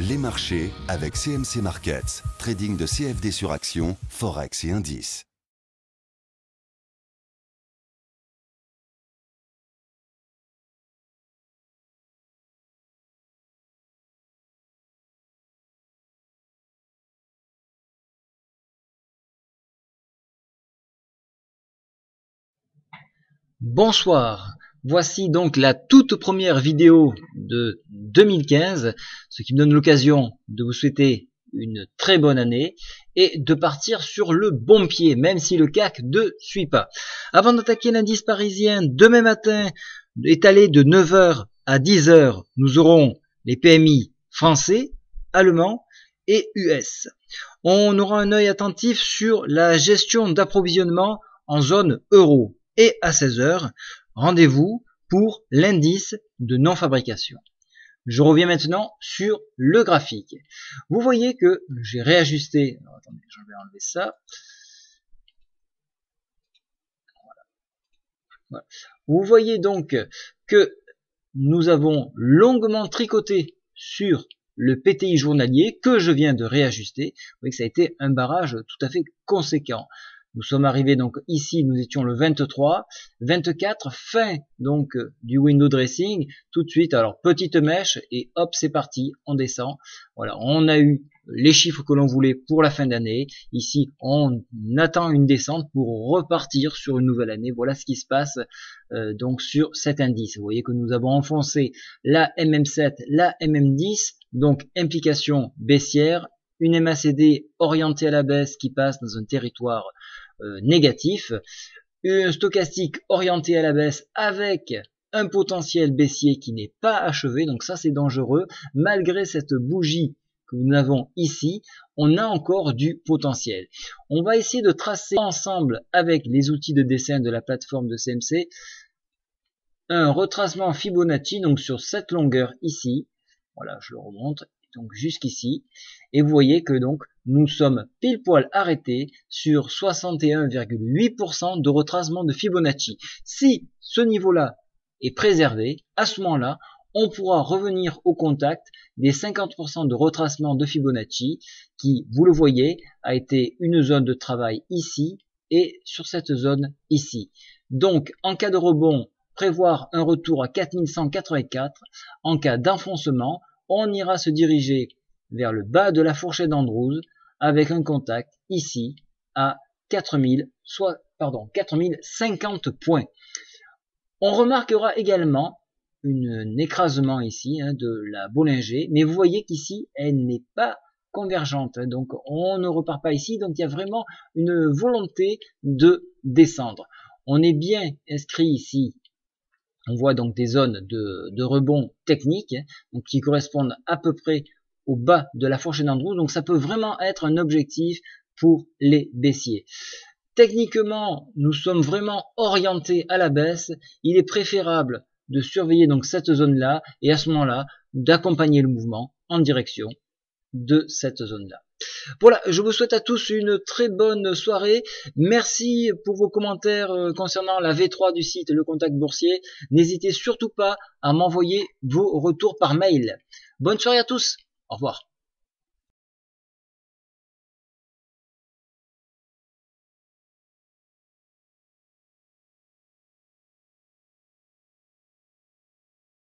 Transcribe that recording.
Les marchés avec CMC Markets, trading de CFD sur action, Forex et indices. Bonsoir, voici donc la toute première vidéo de 2015, ce qui me donne l'occasion de vous souhaiter une très bonne année et de partir sur le bon pied, même si le CAC ne suit pas. Avant d'attaquer l'indice parisien, demain matin, étalé de 9h à 10h, nous aurons les PMI français, allemands et US. On aura un œil attentif sur la gestion d'approvisionnement en zone euro. Et à 16h, rendez-vous pour l'indice de non-fabrication. Je reviens maintenant sur le graphique. Vous voyez que j'ai réajusté. Alors, attendez, je vais enlever ça. Voilà. Vous voyez donc que nous avons longuement tricoté sur le PTI journalier que je viens de réajuster. Vous voyez que ça a été un barrage tout à fait conséquent. Nous sommes arrivés donc ici, nous étions le 23, 24, fin donc du window dressing, tout de suite, alors petite mèche et hop c'est parti, on descend. Voilà, on a eu les chiffres que l'on voulait pour la fin d'année. Ici, on attend une descente pour repartir sur une nouvelle année. Voilà ce qui se passe donc sur cet indice. Vous voyez que nous avons enfoncé la MM7, la MM10, donc implication baissière, une MACD orientée à la baisse qui passe dans un territoire négatif, un stochastique orienté à la baisse avec un potentiel baissier qui n'est pas achevé, donc ça c'est dangereux. Malgré cette bougie que nous avons ici, on a encore du potentiel. On va essayer de tracer ensemble avec les outils de dessin de la plateforme de CMC un retracement Fibonacci, donc sur cette longueur ici. Voilà, je le remonte, donc jusqu'ici. Et vous voyez que donc nous sommes pile poil arrêtés sur 61,8% de retracement de Fibonacci. Si ce niveau-là est préservé, à ce moment-là, on pourra revenir au contact des 50% de retracement de Fibonacci qui, vous le voyez, a été une zone de travail ici et sur cette zone ici. Donc, en cas de rebond, prévoir un retour à 4184. En cas d'enfoncement, on ira se diriger vers le bas de la fourchette d'Andrews avec un contact ici à 4050 points. On remarquera également un écrasement ici de la Bollinger, mais vous voyez qu'ici elle n'est pas convergente, donc on ne repart pas ici, donc il y a vraiment une volonté de descendre. On est bien inscrit ici. On voit donc des zones de rebond technique donc qui correspondent à peu près au bas de la fourchette d'Andrews. Donc ça peut vraiment être un objectif pour les baissiers. Techniquement, nous sommes vraiment orientés à la baisse. Il est préférable de surveiller donc cette zone-là et à ce moment-là d'accompagner le mouvement en direction de cette zone-là. Voilà, je vous souhaite à tous une très bonne soirée. Merci pour vos commentaires concernant la V3 du site Le Contact Boursier. N'hésitez surtout pas à m'envoyer vos retours par mail. Bonne soirée à tous. Au revoir.